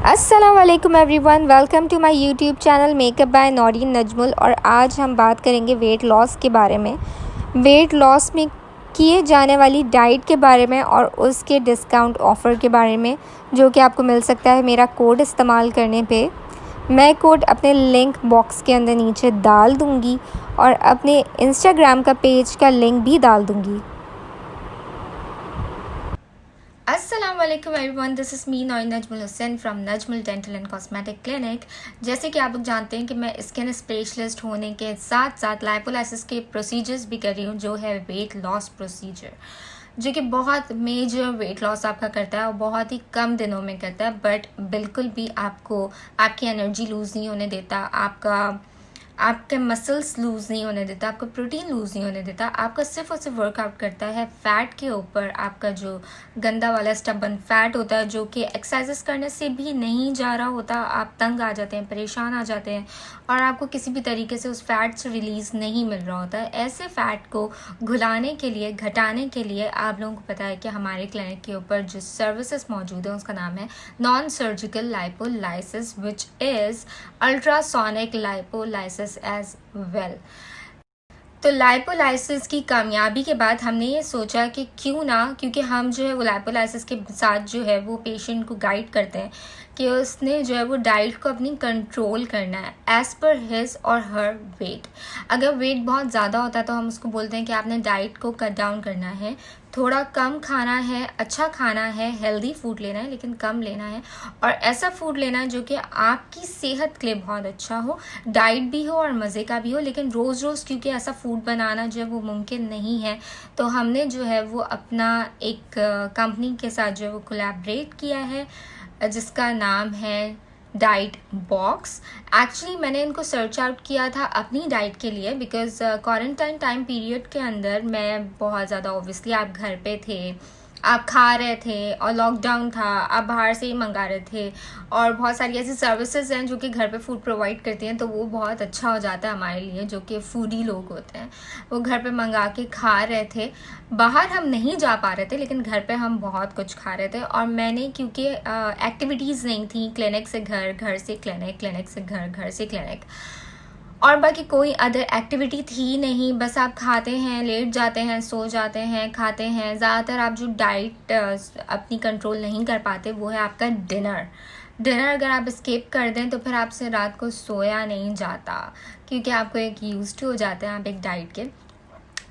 अस्सलामुअलैकुम everyone, welcome to my YouTube channel makeup by Noreen Najmul. और आज हम बात करेंगे वेट लॉस के बारे में, वेट लॉस में किए जाने वाली डाइट के बारे में और उसके डिस्काउंट ऑफ़र के बारे में, जो कि आपको मिल सकता है मेरा कोड इस्तेमाल करने पे। मैं कोड अपने लिंक बॉक्स के अंदर नीचे डाल दूँगी और अपने इंस्टाग्राम का पेज का लिंक भी डाल दूँगी। अस्सलाम वालेकुम everyone, this is me Naureen Najmul Hussain from Najmul dental and cosmetic clinic. जैसे कि आप लोग जानते हैं कि मैं स्किन स्पेशलिस्ट होने के साथ साथ लाइपोलाइसिस के प्रोसीजर्स भी कर रही हूँ, जो है वेट लॉस प्रोसीजर, जो कि बहुत मेजर वेट लॉस आपका करता है और बहुत ही कम दिनों में करता है, बट बिल्कुल भी आपको आपकी एनर्जी लूज़ नहीं होने देता, आपके मसल्स लूज़ नहीं होने देता, आपको प्रोटीन लूज़ नहीं होने देता। आपका सिर्फ और सिर्फ वर्कआउट करता है फ़ैट के ऊपर। आपका जो गंदा वाला स्टबन फ़ैट होता है, जो कि एक्सरसाइजेस करने से भी नहीं जा रहा होता, आप तंग आ जाते हैं, परेशान आ जाते हैं और आपको किसी भी तरीके से उस फ़ैट से रिलीज़ नहीं मिल रहा होता है। ऐसे फ़ैट को घुलाने के लिए, घटाने के लिए आप लोगों को पता है कि हमारे क्लिनिक के ऊपर जो सर्विसेज मौजूद है उसका नाम है non surgical lipolysis, which is ultrasonic lipolysis as well. तो लाइपोलाइसिस की कामयाबी के बाद हमने ये सोचा कि क्यों ना, क्योंकि हम जो है वो लाइपोलाइसिस के साथ जो है वो पेशेंट को गाइड करते हैं कि उसने जो है वो डाइट को अपनी कंट्रोल करना है एज़ पर हिज और हर वेट। अगर वेट बहुत ज़्यादा होता है तो हम उसको बोलते हैं कि आपने डाइट को कट डाउन करना है, थोड़ा कम खाना है, अच्छा खाना है, हेल्दी फूड लेना है लेकिन कम लेना है, और ऐसा फूड लेना है जो कि आपकी सेहत के लिए बहुत अच्छा हो, डाइट भी हो और मज़े का भी हो। लेकिन रोज़ रोज़ क्योंकि ऐसा फूड बनाना जो है वो मुमकिन नहीं है, तो हमने जो है वो अपना एक कंपनी के साथ जो है वो कोलैबोरेट किया है, जिसका नाम है डाइट बॉक्स। एक्चुअली मैंने इनको सर्च आउट किया था अपनी डाइट के लिए, बिकॉज क्वारंटाइन टाइम पीरियड के अंदर मैं बहुत ज़्यादा, ऑब्वियसली आप घर पे थे, आप खा रहे थे और लॉकडाउन था, आप बाहर से ही मंगा रहे थे, और बहुत सारी ऐसी सर्विसेज हैं जो कि घर पे फूड प्रोवाइड करती हैं, तो वो बहुत अच्छा हो जाता है हमारे लिए जो कि फूडी लोग होते हैं। वो घर पे मंगा के खा रहे थे, बाहर हम नहीं जा पा रहे थे लेकिन घर पे हम बहुत कुछ खा रहे थे। और मैंने, क्योंकि एक्टिविटीज़ नहीं थी, क्लिनिक से घर, घर से क्लिनिक, क्लिनिक से घर, घर से क्लिनिक, और बाकी कोई अदर एक्टिविटी थी नहीं, बस आप खाते हैं, लेट जाते हैं, सो जाते हैं, खाते हैं। ज़्यादातर आप जो डाइट अपनी कंट्रोल नहीं कर पाते वो है आपका डिनर अगर आप स्किप कर दें तो फिर आपसे रात को सोया नहीं जाता, क्योंकि आपको एक यूज्ड हो जाते हैं आप एक डाइट के।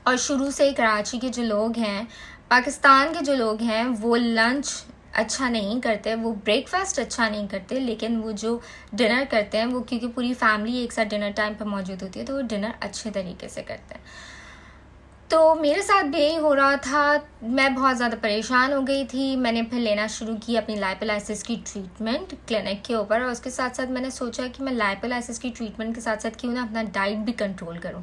और शुरू से ही कराची के जो लोग हैं, पाकिस्तान के जो लोग हैं, वो लंच अच्छा नहीं करते, वो ब्रेकफास्ट अच्छा नहीं करते, लेकिन वो जो डिनर करते हैं वो, क्योंकि पूरी फैमिली एक साथ डिनर टाइम पर मौजूद होती है, तो वो डिनर अच्छे तरीके से करते हैं। तो मेरे साथ भी यही हो रहा था, मैं बहुत ज़्यादा परेशान हो गई थी। मैंने फिर लेना शुरू की अपनी लाइपोलाइसिस की ट्रीटमेंट क्लिनिक के ऊपर, और उसके साथ साथ मैंने सोचा कि मैं लाइपोलाइसिस की ट्रीटमेंट के साथ साथ क्यों ना अपना डाइट भी कंट्रोल करूं।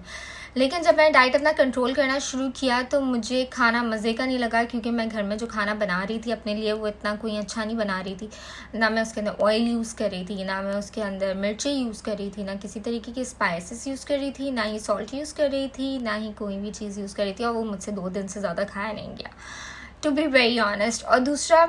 लेकिन जब मैंने डाइट अपना कंट्रोल करना शुरू किया तो मुझे खाना मज़े का नहीं लगा, क्योंकि मैं घर में जो खाना बना रही थी अपने लिए वो इतना कोई अच्छा नहीं बना रही थी। ना मैं उसके अंदर ऑयल यूज़ कर रही थी, ना मैं उसके अंदर मिर्ची यूज़ कर रही थी, ना किसी तरीके की स्पाइसेस यूज़ कर रही थी, ना ही सॉल्ट यूज़ कर रही थी, ना ही कोई भी चीज़ यूज़ कर रही थी, और वो मुझसे 2 दिन से ज़्यादा खाया नहीं गया, टू बी वेरी ऑनेस्ट। और दूसरा,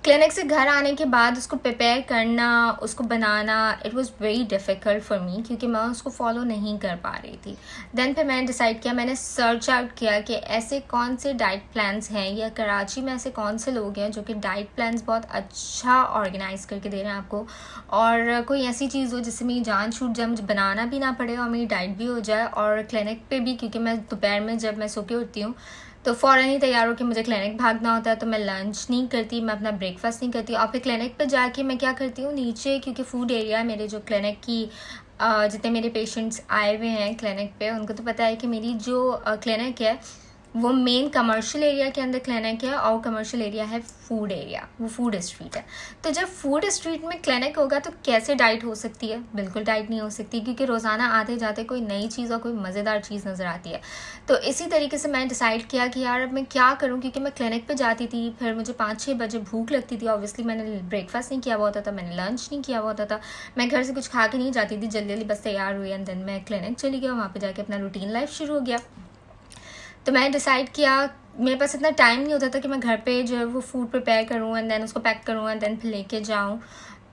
क्लिनिक से घर आने के बाद उसको प्रिपेयर करना, उसको बनाना, it was very difficult for me, क्योंकि मैं उसको फॉलो नहीं कर पा रही थी। देन फिर मैंने डिसाइड किया, मैंने सर्च आउट किया कि ऐसे कौन से डाइट प्लान्स हैं, या कराची में ऐसे कौन से लोग हैं जो कि डाइट प्लान्स बहुत अच्छा ऑर्गेनाइज़ करके दे रहे हैं आपको, और कोई ऐसी चीज़ हो जिससे मेरी जान छूट जाए, मुझे बनाना भी ना पड़े और मेरी डाइट भी हो जाए। और क्लिनिक पे भी, क्योंकि मैं दोपहर में जब मैं सो के उठती हूँ तो फ़ौरन ही तैयार होकर मुझे क्लिनिक भागना होता है, तो मैं लंच नहीं करती, मैं अपना ब्रेकफास्ट नहीं करती, और फिर क्लिनिक पे जाके मैं क्या करती हूँ, नीचे, क्योंकि फूड एरिया है मेरे जो क्लिनिक की, जितने मेरे पेशेंट्स आए हुए हैं क्लिनिक पे उनको तो पता है कि मेरी जो क्लिनिक है वो मेन कमर्शियल एरिया के अंदर क्लिनिक है, और कमर्शियल एरिया है फूड एरिया, वो फूड स्ट्रीट है। तो जब फूड स्ट्रीट में क्लिनिक होगा तो कैसे डाइट हो सकती है? बिल्कुल डाइट नहीं हो सकती, क्योंकि रोज़ाना आते जाते कोई नई चीज़ और कोई मज़ेदार चीज़ नज़र आती है। तो इसी तरीके से मैंने डिसाइड किया कि यार अब मैं क्या करूँ, क्योंकि मैं क्लिनिक पे जाती थी, फिर मुझे 5-6 बजे भूख लगती थी, ऑब्वियसली मैंने ब्रेकफास्ट नहीं किया हुआ होता था, मैंने लंच नहीं किया हुआ होता था, मैं घर से कुछ खा के नहीं जाती थी, जल्दी जल्दी बस तैयार हुई एंड देन मैं क्लिनिक चली गया, वहाँ पर जाके अपना रूटीन लाइफ शुरू हो गया। तो मैंने डिसाइड किया, मेरे पास इतना टाइम नहीं होता था कि मैं घर पे जो है वो फूड प्रिपेयर करूँ एंड देन उसको पैक करूँ एंड देन फिर लेके जाऊँ।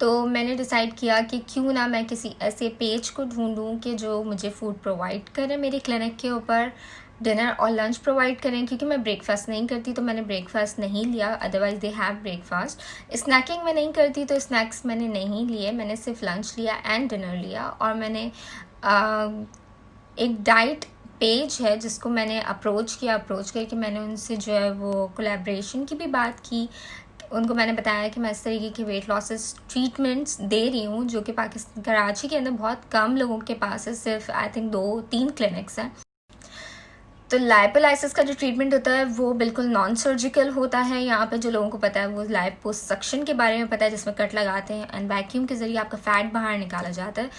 तो मैंने डिसाइड किया कि क्यों ना मैं किसी ऐसे पेज को ढूंढूं कि जो मुझे फ़ूड प्रोवाइड करे मेरे क्लिनिक के ऊपर, डिनर और लंच प्रोवाइड करें, क्योंकि मैं ब्रेकफास्ट नहीं करती तो मैंने ब्रेकफास्ट नहीं लिया, otherwise they have breakfast. Snacking मैं नहीं करती तो स्नैक्स मैंने नहीं लिए, मैंने सिर्फ लंच लिया एंड डिनर लिया। और मैंने एक डाइट पेज है जिसको मैंने अप्रोच करके मैंने उनसे जो है वो कोलैबोरेशन की भी बात की। उनको मैंने बताया कि मैं इस तरीके के वेट लॉसेस ट्रीटमेंट्स दे रही हूँ, जो कि पाकिस्तान कराची के अंदर बहुत कम लोगों के पास है, सिर्फ आई थिंक 2-3 क्लिनिक्स हैं। तो लाइपोलाइसिस का जो ट्रीटमेंट होता है वो बिल्कुल नॉन सर्जिकल होता है। यहाँ पे जो लोगों को पता है वो लाइपोसक्शन के बारे में पता है, जिसमें कट लगाते हैं एंड वैक्यूम के ज़रिए आपका फ़ैट बाहर निकाला जाता है।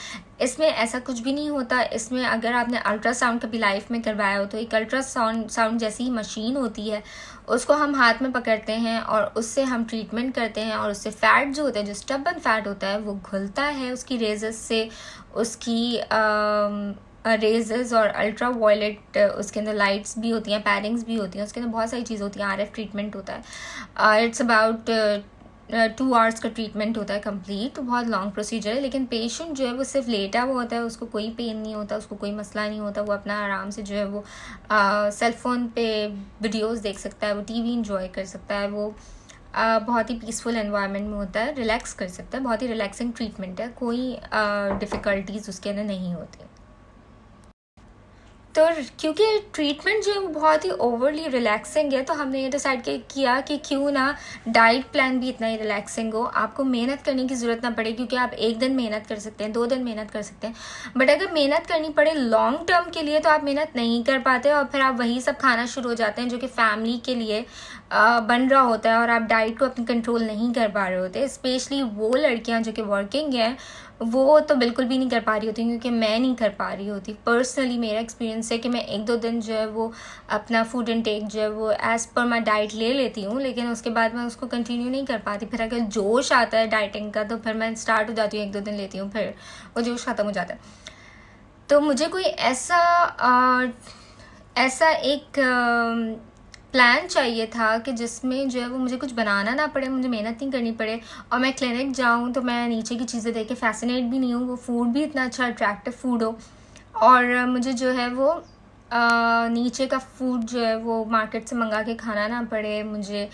इसमें ऐसा कुछ भी नहीं होता। इसमें अगर आपने अल्ट्रासाउंड कभी लाइफ में करवाया हो तो एक अल्ट्रासाउंड जैसी मशीन होती है, उसको हम हाथ में पकड़ते हैं और उससे हम ट्रीटमेंट करते हैं, और उससे फ़ैट जो होता है, जो स्टबन फ़ैट होता है, वो घुलता है उसकी रेजर्स से। उसकी रेजर्स और अल्ट्रा वायलेट उसके अंदर लाइट्स भी होती हैं, पैडिंग्स भी होती हैं, उसके अंदर बहुत सारी चीज़ होती हैं। RF ट्रीटमेंट होता है। इट्स अबाउट 2 आवर्स का ट्रीटमेंट होता है कंप्लीट। तो बहुत लॉन्ग प्रोसीजर है, लेकिन पेशेंट जो है वो सिर्फ लेटा हुआ होता है, उसको कोई पेन नहीं होता, उसको कोई मसला नहीं होता। वो अपना आराम से जो है वो सेल फ़ोन पे वीडियोस देख सकता है, वो TV इंजॉय कर सकता है, वो बहुत ही पीसफुल एनवायरनमेंट में होता है, रिलैक्स कर सकता है। बहुत ही रिलैक्सिंग ट्रीटमेंट है, कोई डिफ़िकल्टीज़ उसके अंदर नहीं होती। तो क्योंकि ट्रीटमेंट जो है वो बहुत ही ओवरली रिलैक्सिंग है, तो हमने ये डिसाइड किया कि क्यों ना डाइट प्लान भी इतना ही रिलैक्सिंग हो। आपको मेहनत करने की ज़रूरत ना पड़े, क्योंकि आप 1 दिन मेहनत कर सकते हैं, 2 दिन मेहनत कर सकते हैं, बट अगर मेहनत करनी पड़े लॉन्ग टर्म के लिए तो आप मेहनत नहीं कर पाते, और फिर आप वही सब खाना शुरू हो जाते हैं जो कि फैमिली के लिए बन रहा होता है, और आप डाइट को अपनी कंट्रोल नहीं कर पा रहे होते। स्पेशली वो लड़कियां जो कि वर्किंग हैं, वो तो बिल्कुल भी नहीं कर पा रही होती, क्योंकि मैं नहीं कर पा रही होती। पर्सनली मेरा एक्सपीरियंस है कि मैं 1-2 दिन जो है वो अपना फूड इनटेक जो है वो एज़ पर माई डाइट ले लेती हूँ, लेकिन उसके बाद मैं उसको कंटिन्यू नहीं कर पाती। फिर अगर जोश आता है डाइटिंग का तो फिर मैं स्टार्ट हो जाती हूँ, 1-2 दिन लेती हूँ, फिर वो जोश ख़त्म हो जाता है। तो मुझे कोई ऐसा एक प्लान चाहिए था कि जिसमें जो है वो मुझे कुछ बनाना ना पड़े, मुझे मेहनत नहीं करनी पड़े, और मैं क्लिनिक जाऊँ तो मैं नीचे की चीज़ें देख के फैसिनेट भी नहीं हूँ, वो फूड भी इतना अच्छा अट्रैक्टिव फूड हो, और मुझे जो है वो नीचे का फूड जो है वो मार्केट से मंगा के खाना ना पड़े। मुझे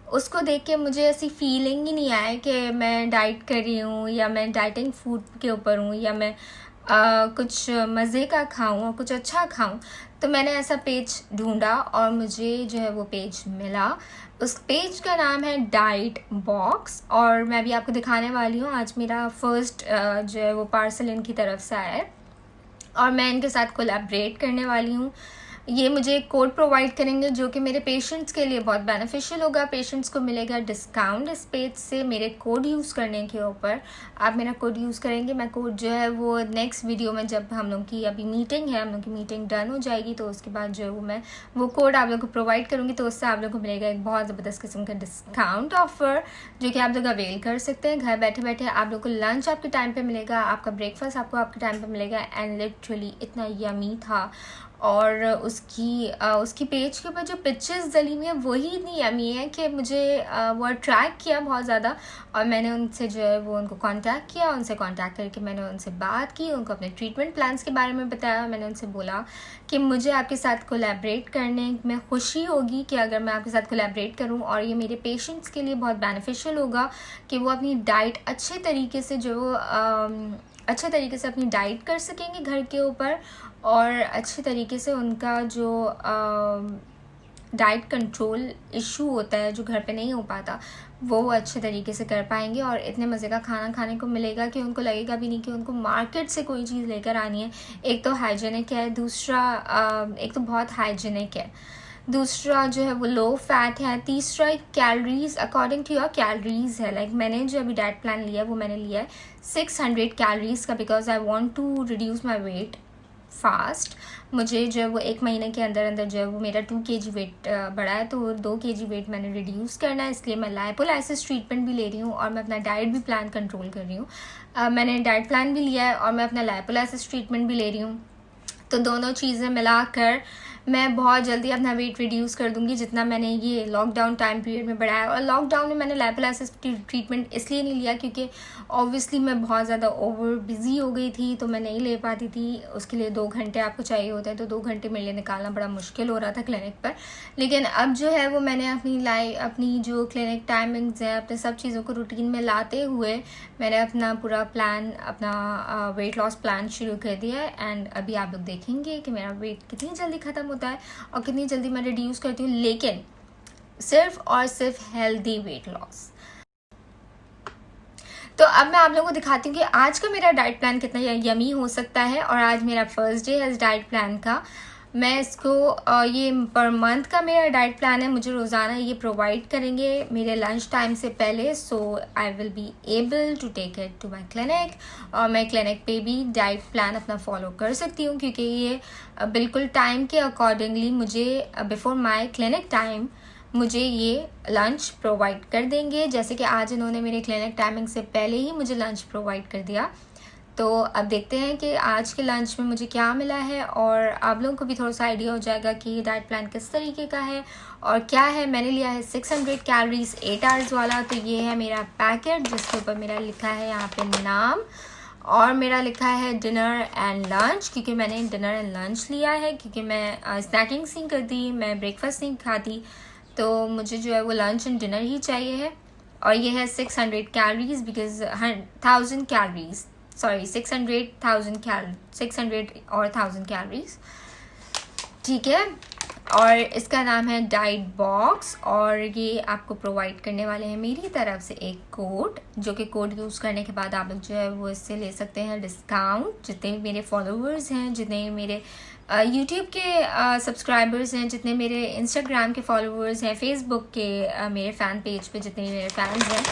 उसको देख के मुझे ऐसी फीलिंग ही नहीं आए कि मैं डाइट कर रही हूँ, या मैं डाइटिंग फूड के ऊपर हूँ, या मैं कुछ मज़े का खाऊं और कुछ अच्छा खाऊं। तो मैंने ऐसा पेज ढूंढा और मुझे जो है वो पेज मिला। उस पेज का नाम है डाइट बॉक्स, और मैं भी आपको दिखाने वाली हूँ। आज मेरा फर्स्ट जो है वो पार्सल इनकी तरफ से आया है, और मैं इनके साथ कोलैबोरेट करने वाली हूँ। ये मुझे एक कोड प्रोवाइड करेंगे जो कि मेरे पेशेंट्स के लिए बहुत बेनिफिशियल होगा। पेशेंट्स को मिलेगा डिस्काउंट इस पेज से मेरे कोड यूज़ करने के ऊपर। आप मेरा कोड यूज़ करेंगे, मैं कोड जो है वो नेक्स्ट वीडियो में, जब हम लोग की अभी मीटिंग है, हम लोग की मीटिंग डन हो जाएगी, तो उसके बाद जो है वो मैं वो कोड आप लोग को प्रोवाइड करूँगी। तो उससे आप लोग को मिलेगा एक बहुत ज़बरदस्त किस्म का डिस्काउंट ऑफर, जो कि आप लोग अवेल कर सकते हैं। घर बैठे बैठे आप लोग को लंच आपके टाइम पर मिलेगा, आपका ब्रेकफास्ट आपको आपके टाइम पर मिलेगा, एंड लिटरली इतना यमी था। और उसकी पेज के ऊपर जो पिक्चर्स डली हुई है वही इतनी यमी है कि मुझे वो अट्रैक्ट किया बहुत ज़्यादा। और मैंने उनसे जो है वो उनको कांटेक्ट किया, उनसे कांटेक्ट करके मैंने उनसे बात की, उनको अपने ट्रीटमेंट प्लान्स के बारे में बताया। मैंने उनसे बोला कि मुझे आपके साथ कोलैबोरेट करने में खुशी होगी कि अगर मैं आपके साथ कोलैबोरेट करूं, और ये मेरे पेशेंट्स के लिए बहुत बेनिफिशियल होगा कि वो अपनी डाइट अच्छे तरीके से अपनी डाइट कर सकेंगे घर के ऊपर, और अच्छे तरीके से उनका जो डाइट कंट्रोल इशू होता है जो घर पे नहीं हो पाता, वो अच्छे तरीके से कर पाएंगे, और इतने मज़े का खाना खाने को मिलेगा कि उनको लगेगा भी नहीं कि उनको मार्केट से कोई चीज़ लेकर आनी है। एक तो हाइजीनिक है, दूसरा एक तो बहुत हाइजीनिक है, दूसरा जो है वो लो फैट है, तीसरा एक calories according to your calories है। लाइक मैंने जो अभी डाइट प्लान लिया है वो मैंने लिया है 600 कैलोरीज का, because I want to reduce my weight fast. मुझे जो है वो 1 महीने के अंदर अंदर जो है वो मेरा 2 kg वेट बढ़ा है, तो 2 kg वेट मैंने रिड्यूस करना है, इसलिए मैं लाइपोलाइसिस ट्रीटमेंट भी ले रही हूँ, और मैं अपना डाइट भी प्लान कंट्रोल कर रही हूँ। मैंने डाइट प्लान भी लिया है और मैं अपना लाइपोलाइसिस ट्रीटमेंट भी ले रही हूँ। तो दोनों चीज़ें मिलाकर मैं बहुत जल्दी अपना वेट रिड्यूस कर दूंगी जितना मैंने ये लॉकडाउन टाइम पीरियड में बढ़ाया। और लॉकडाउन में मैंने लाइपोलाइसिस ट्रीटमेंट इसलिए नहीं लिया क्योंकि ऑब्वियसली मैं बहुत ज़्यादा ओवर बिजी हो गई थी, तो मैं नहीं ले पाती थी। उसके लिए 2 घंटे आपको चाहिए होता है, तो 2 घंटे मेरे लिए निकालना बड़ा मुश्किल हो रहा था क्लिनिक पर। लेकिन अब जो है वो मैंने अपनी जो क्लिनिक टाइमिंग्स हैं, अपने सब चीज़ों को रूटीन में लाते हुए मैंने अपना पूरा प्लान, अपना वेट लॉस प्लान शुरू कर दिया है। एंड अभी आप लोग देखेंगे कि मेरा वेट कितनी जल्दी ख़त्म होता है और कितनी जल्दी मैं रिड्यूस करती हूँ, लेकिन सिर्फ और सिर्फ हेल्दी वेट लॉस। तो अब मैं आप लोगों को दिखाती हूँ कि आज का मेरा डाइट प्लान कितना यमी हो सकता है। और आज मेरा फर्स्ट डे है इस डाइट प्लान का। मैं इसको ये पर मंथ का मेरा डाइट प्लान है, मुझे रोज़ाना ये प्रोवाइड करेंगे मेरे लंच टाइम से पहले। So I will be able to take it to my clinic, और मैं क्लिनिक पे भी डाइट प्लान अपना फॉलो कर सकती हूँ क्योंकि ये बिल्कुल टाइम के अकॉर्डिंगली मुझे बिफोर माई क्लिनिक टाइम मुझे ये लंच प्रोवाइड कर देंगे। जैसे कि आज इन्होंने मेरे क्लिनिक टाइमिंग से पहले ही मुझे लंच प्रोवाइड कर दिया। तो अब देखते हैं कि आज के लंच में मुझे क्या मिला है, और आप लोगों को भी थोड़ा सा आइडिया हो जाएगा कि ये डाइट प्लान किस तरीके का है और क्या है। मैंने लिया है 600 कैलोरीज 8 आवर्स वाला। तो ये है मेरा पैकेट जिसके ऊपर मेरा लिखा है यहाँ पे नाम, और मेरा लिखा है डिनर एंड लंच, क्योंकि मैंने डिनर एंड लंच लिया है क्योंकि मैं स्नैकिंग नहीं करती, मैं ब्रेकफास्ट नहीं खाती, तो मुझे जो है वो लंच एंड डिनर ही चाहिए है। और ये है 600 कैलोरीज बिकॉज 1000 कैलोरीज, सॉरी 600 और 1000 कैलोरीज, ठीक है। और इसका नाम है डाइट बॉक्स, और ये आपको प्रोवाइड करने वाले हैं मेरी तरफ से एक कोड, जो कि कोड यूज़ करने के बाद आप लोग जो है वो इससे ले सकते हैं डिस्काउंट। जितने भी मेरे फॉलोवर्स हैं, जितने मेरे यूट्यूब के सब्सक्राइबर्स हैं, जितने मेरे इंस्टाग्राम के फॉलोवर्स हैं, फेसबुक के मेरे फ़ैन पेज पे जितने मेरे फैंस हैं,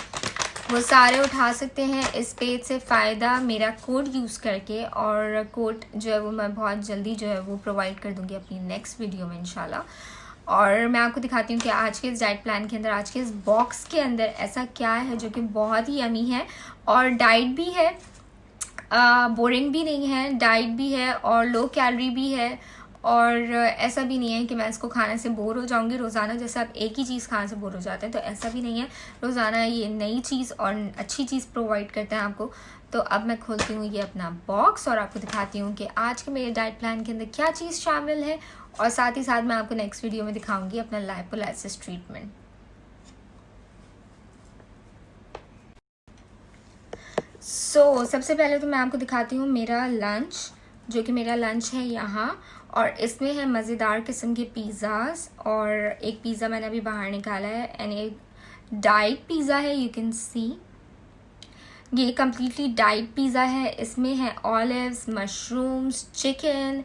वो सारे उठा सकते हैं इस पेज से फ़ायदा मेरा कोड यूज़ करके। और कोड जो है वो मैं बहुत जल्दी जो है वो प्रोवाइड कर दूँगी अपनी नेक्स्ट वीडियो में इंशाल्लाह। और मैं आपको दिखाती हूँ कि आज के इस डाइट प्लान के अंदर, आज के इस बॉक्स के अंदर ऐसा क्या है जो कि बहुत ही यमी है और डाइट भी है, बोरिंग भी नहीं है, डाइट भी है और लो कैलोरी भी है। और ऐसा भी नहीं है कि मैं इसको खाने से बोर हो जाऊंगी रोज़ाना, जैसे आप एक ही चीज़ खाने से बोर हो जाते हैं, तो ऐसा भी नहीं है। रोज़ाना ये नई चीज़ और अच्छी चीज़ प्रोवाइड करते हैं आपको। तो अब मैं खोलती हूँ ये अपना बॉक्स और आपको दिखाती हूँ कि आज के मेरे डाइट प्लान के अंदर क्या चीज़ शामिल है, और साथ ही साथ मैं आपको नेक्स्ट वीडियो में दिखाऊंगी अपना लाइपोलाइसिस ट्रीटमेंट। सबसे पहले तो मैं आपको दिखाती हूँ मेरा लंच, जो कि मेरा लंच है यहाँ, और इसमें है मज़ेदार किस्म के पिज़्ज़ाज़। और एक पिज़्ज़ा मैंने अभी बाहर निकाला है, एंड एक डाइट पिज़्ज़ा है, यू कैन सी ये कम्प्लीटली डाइट पिज़्ज़ा है। इसमें है olives, mushrooms, chicken,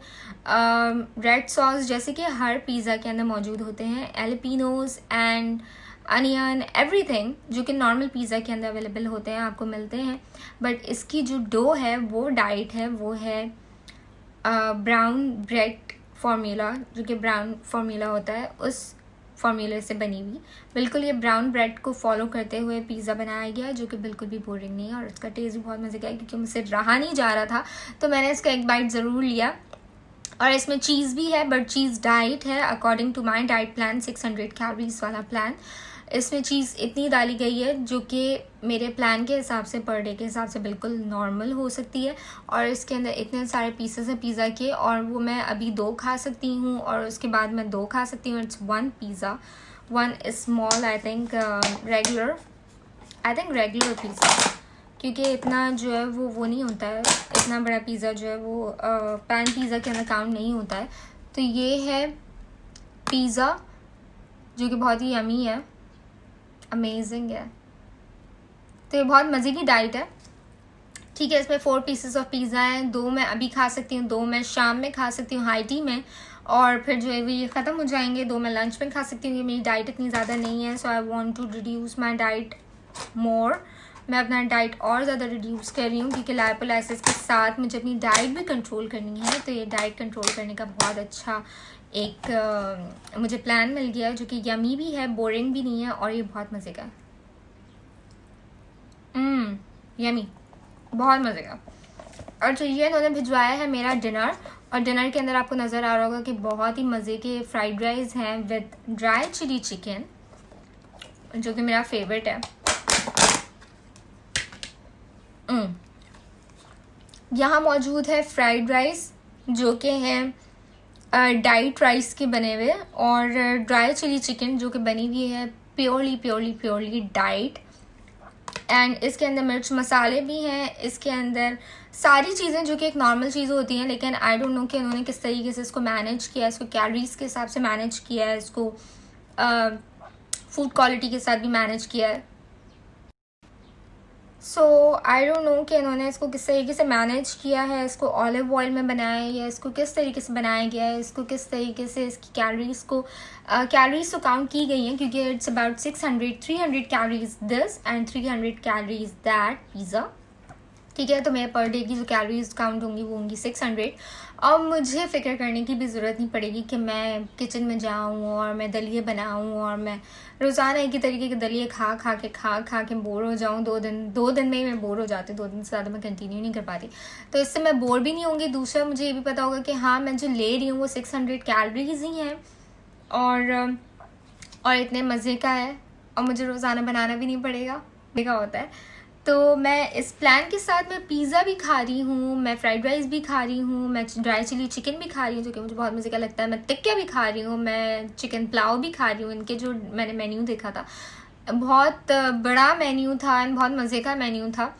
red sauce, जैसे कि हर पिज़्ज़ा के अंदर मौजूद होते हैं, एलपिनोज एंड अनियन, एवरीथिंग जो कि नॉर्मल पिज़्ज़ा के अंदर अवेलेबल होते हैं, आपको मिलते हैं। बट इसकी जो डो है वो डाइट है, वो है ब्राउन ब्रेड फार्मूला, जो कि ब्राउन फार्मूला होता है उस फार्मूले से बनी हुई। बिल्कुल ये ब्राउन ब्रेड को फॉलो करते हुए पिज़्ज़ा बनाया गया है, जो कि बिल्कुल भी बोरिंग नहीं है, और इसका टेस्ट भी बहुत मज़े का है क्योंकि मुझसे रहा नहीं जा रहा था, तो मैंने इसका एक बाइट ज़रूर लिया। और इसमें चीज़ भी है, बट चीज़ डाइट है according to my diet plan, 600 calories वाला प्लान। इसमें चीज़ इतनी डाली गई है जो कि मेरे प्लान के हिसाब से, पर डे के हिसाब से बिल्कुल नॉर्मल हो सकती है। और इसके अंदर इतने सारे पीसेस हैं पिज़्ज़ा के, और वो मैं अभी 2 खा सकती हूँ और उसके बाद मैं 2 खा सकती हूँ। It's 1 pizza, 1 small, I think regular pizza, क्योंकि इतना जो है वो नहीं होता है, इतना बड़ा पिज़्ज़ा जो है वो पैन पिज़्ज़ा के अंदर काउंट नहीं होता है। तो ये है पिज़्ज़ा जो कि बहुत ही यमी है, अमेजिंग है। तो ये बहुत मज़े की डाइट है, ठीक है। इसमें 4 पीसेस ऑफ पिज़्ज़ा हैं, 2 मैं अभी खा सकती हूँ, 2 मैं शाम में खा सकती हूँ हाई टी में, और फिर जो है वो ये ख़त्म हो जाएंगे। 2 मैं लंच में खा सकती हूँ। मेरी डाइट इतनी ज़्यादा नहीं है, so I want to reduce my diet more. मैं अपना डाइट और ज़्यादा रिड्यूस कर रही हूँ क्योंकि लाइपोलाइसिस के साथ मुझे अपनी डाइट भी कंट्रोल करनी है। तो ये डाइट कंट्रोल करने का बहुत अच्छा एक मुझे प्लान मिल गया है, जो कि यमी भी है, बोरिंग भी नहीं है, और ये बहुत मज़े का है। यमी, बहुत मज़े का। और जो ये इन्होंने भिजवाया है मेरा डिनर, और डिनर के अंदर आपको नज़र आ रहा होगा कि बहुत ही मज़े के फ्राइड राइस हैं विद ड्राई चिली चिकन, जो कि मेरा फेवरेट है। यहाँ मौजूद है फ्राइड राइस जो कि हैं डाइट राइस के बने हुए, और ड्राई चिली चिकन जो कि बनी हुई है प्योरली डाइट। एंड इसके अंदर मिर्च मसाले भी हैं, इसके अंदर सारी चीज़ें जो कि एक नॉर्मल चीज़ें होती हैं, लेकिन आई डोंट नो कि उन्होंने किस तरीके से इसको मैनेज किया है, इसको कैलोरीज के हिसाब से मैनेज किया है, इसको फूड क्वालिटी के साथ भी मैनेज किया है। सो आई डोंट नो कि इन्होंने इसको किस तरीके से मैनेज किया है, इसको ऑलिव ऑयल में बनाया है या इसको किस तरीके से बनाया गया है, इसको किस तरीके से इसकी कैलोरीज तो काउंट की गई हैं, क्योंकि it's about 300 calories this and 300 calories that pizza. ठीक है, तो मेरे पर डे की जो कैलोरीज काउंट होंगी वो होंगी 600। और मुझे फ़िक्र करने की भी ज़रूरत नहीं पड़ेगी कि मैं किचन में जाऊँ और मैं दलिए बनाऊँ और मैं रोज़ाना एक ही तरीके के दलिए खा के बोर हो जाऊँ। दो दिन में ही मैं बोर हो जाती हूँ, 2 दिन से ज़्यादा मैं कंटिन्यू नहीं कर पाती, तो इससे मैं बोर भी नहीं होंगी। दूसरा, मुझे ये भी पता होगा कि हाँ, मैं जो ले रही हूँ वो 600 कैलोरीज ही हैं और इतने मज़े का है, और मुझे रोज़ाना बनाना भी नहीं पड़ेगा, का होता है। तो मैं इस प्लान के साथ मैं पिज़्ज़ा भी खा रही हूँ, मैं फ्राइड राइस भी खा रही हूँ, मैं ड्राई चिली चिकन भी खा रही हूँ जो कि मुझे बहुत मज़े का लगता है, मैं टिक्का भी खा रही हूँ, मैं चिकन पुलाव भी खा रही हूँ। इनके जो मैंने मेन्यू देखा था, बहुत बड़ा मेन्यू था एंड बहुत मज़े का मेन्यू था।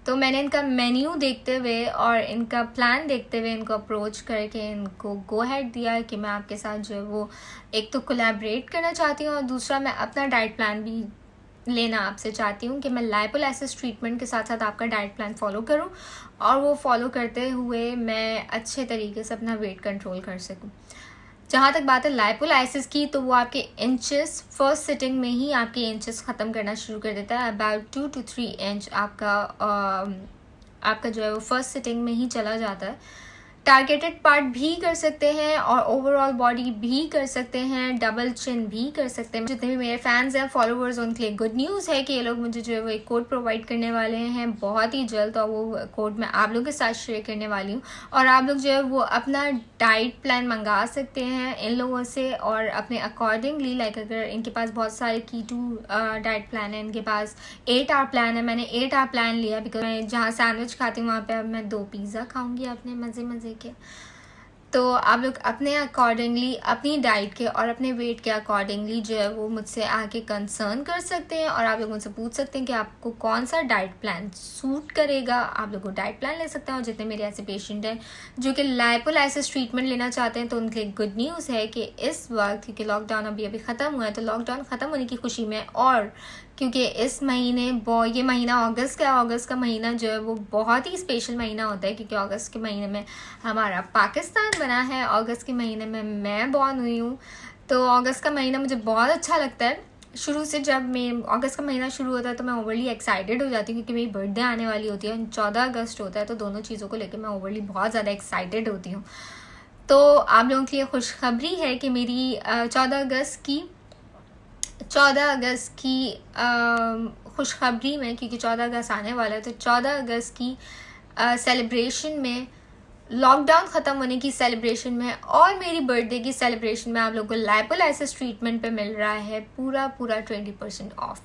तो मैंने इनका मेन्यू देखते हुए और इनका प्लान देखते हुए इनको अप्रोच करके इनको गो हेड दिया कि मैं आपके साथ जो है वो एक तो कोलैबोरेट करना चाहती हूँ, और दूसरा मैं अपना डाइट प्लान भी लेना आपसे चाहती हूँ कि मैं लाइपोलाइसिस ट्रीटमेंट के साथ साथ आपका डाइट प्लान फॉलो करूँ, और वो फॉलो करते हुए मैं अच्छे तरीके से अपना वेट कंट्रोल कर सकूँ। जहाँ तक बात है लाइपोलाइसिस की, तो वो आपके इंचेस फर्स्ट सिटिंग में ही आपके इंचेस ख़त्म करना शुरू कर देता है। अबाउट 2 to 3 इंच आपका जो है वो फर्स्ट सिटिंग में ही चला जाता है। टारगेटेड पार्ट भी कर सकते हैं और ओवरऑल बॉडी भी कर सकते हैं, डबल चिन भी कर सकते हैं। जितने भी मेरे फैंस हैं, फॉलोअर्स, उनके लिए गुड न्यूज़ है कि ये लोग मुझे जो है वो एक कोड प्रोवाइड करने वाले हैं बहुत ही जल्द, और वो कोड मैं आप लोगों के साथ शेयर करने वाली हूँ। और आप लोग जो है वो अपना डाइट प्लान मंगा सकते हैं इन लोगों से, और अपने अकॉर्डिंगली लाइक अगर इनके पास बहुत सारे कीटो डाइट प्लान है, इनके पास 8 आवर प्लान है, मैंने 8 आवर प्लान लिया बिकॉज मैं जहाँ सैंडविच खाती हूँ वहाँ पे अब मैं 2 पिज़्ज़ा खाऊंगी अपने मज़े के। तो आप लोग अपने अकॉर्डिंगली, अपनी डाइट के और अपने वेट के अकॉर्डिंगली जो है वो मुझसे आके कंसर्न कर सकते हैं, और आप लोग मुझसे पूछ सकते हैं कि आपको कौन सा डाइट प्लान सूट करेगा। आप लोग को डाइट प्लान ले सकते हैं। और जितने मेरे ऐसे पेशेंट हैं जो कि लाइपोलाइसिस ट्रीटमेंट लेना चाहते हैं, तो उनके लिए गुड न्यूज़ है कि इस वक्त, क्योंकि लॉकडाउन अभी ख़त्म हुआ है, तो लॉकडाउन ख़त्म होने की खुशी में, और क्योंकि इस महीने ये महीना अगस्त का महीना जो है वो बहुत ही स्पेशल महीना होता है, क्योंकि अगस्त के महीने में हमारा पाकिस्तान बना है, अगस्त के महीने में मैं बॉर्न हुई हूँ। तो अगस्त का महीना मुझे बहुत अच्छा लगता है। शुरू से जब मैं अगस्त का महीना शुरू होता है तो मैं ओवरली एक्साइटेड हो जाती हूँ, क्योंकि मेरी बर्थडे आने वाली होती है, 14 अगस्त होता है, तो दोनों चीज़ों को लेकर मैं ओवरली बहुत ज़्यादा एक्साइटेड होती हूँ। तो आप लोगों के लिए खुशखबरी है कि मेरी 14 अगस्त की खुशखबरी में, क्योंकि 14 अगस्त आने वाला है, तो 14 अगस्त की सेलिब्रेशन में, लॉकडाउन ख़त्म होने की सेलिब्रेशन में और मेरी बर्थडे की सेलिब्रेशन में आप लोगों को लाइपोलाइसिस ट्रीटमेंट पे मिल रहा है पूरा 20% ऑफ।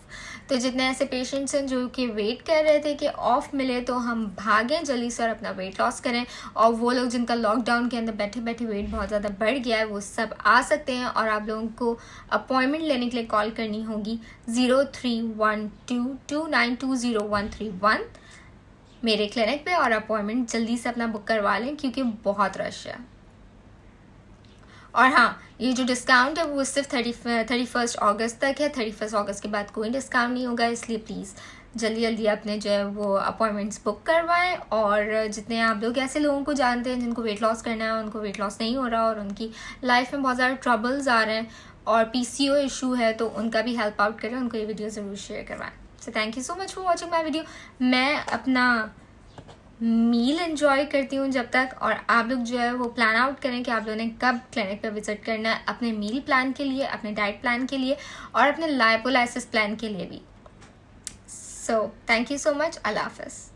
तो जितने ऐसे पेशेंट्स हैं जो कि वेट कर रहे थे कि ऑफ मिले तो हम भागें जल्दी से और अपना वेट लॉस करें, और वो लोग जिनका लॉकडाउन के अंदर बैठे बैठे वेट बहुत ज़्यादा बढ़ गया है वो सब आ सकते हैं। और आप लोगों को अपॉइंटमेंट लेने के लिए कॉल करनी होगी 0312292031 मेरे क्लिनिक पे, और अपॉइंटमेंट जल्दी से अपना बुक करवा लें क्योंकि बहुत रश है। और हाँ, ये जो डिस्काउंट है वो सिर्फ 31 अगस्त तक है। 31 अगस्त के बाद कोई डिस्काउंट नहीं होगा, इसलिए प्लीज़ जल्दी अपने जो है वो अपॉइंटमेंट्स बुक करवाएं। और जितने आप लोग ऐसे लोगों को जानते हैं जिनको वेट लॉस करना है, उनको वेट लॉस नहीं हो रहा और उनकी लाइफ में बहुत ज़्यादा ट्रबल्स आ रहे हैं और PCO इशू है, तो उनका भी हेल्प आउट करें, उनको ये वीडियो ज़रूर शेयर करवाएं। सो thank you so much for watching my video. मैं अपना मील एंजॉय करती हूँ जब तक, और आप लोग जो है वो प्लान आउट करें कि आप लोगों ने कब क्लिनिक पर विजिट करना है अपने मील प्लान के लिए, अपने डाइट प्लान के लिए और अपने लाइपोलाइसिस प्लान के लिए भी। So thank you so much. अल्लाह हाफ़िज़।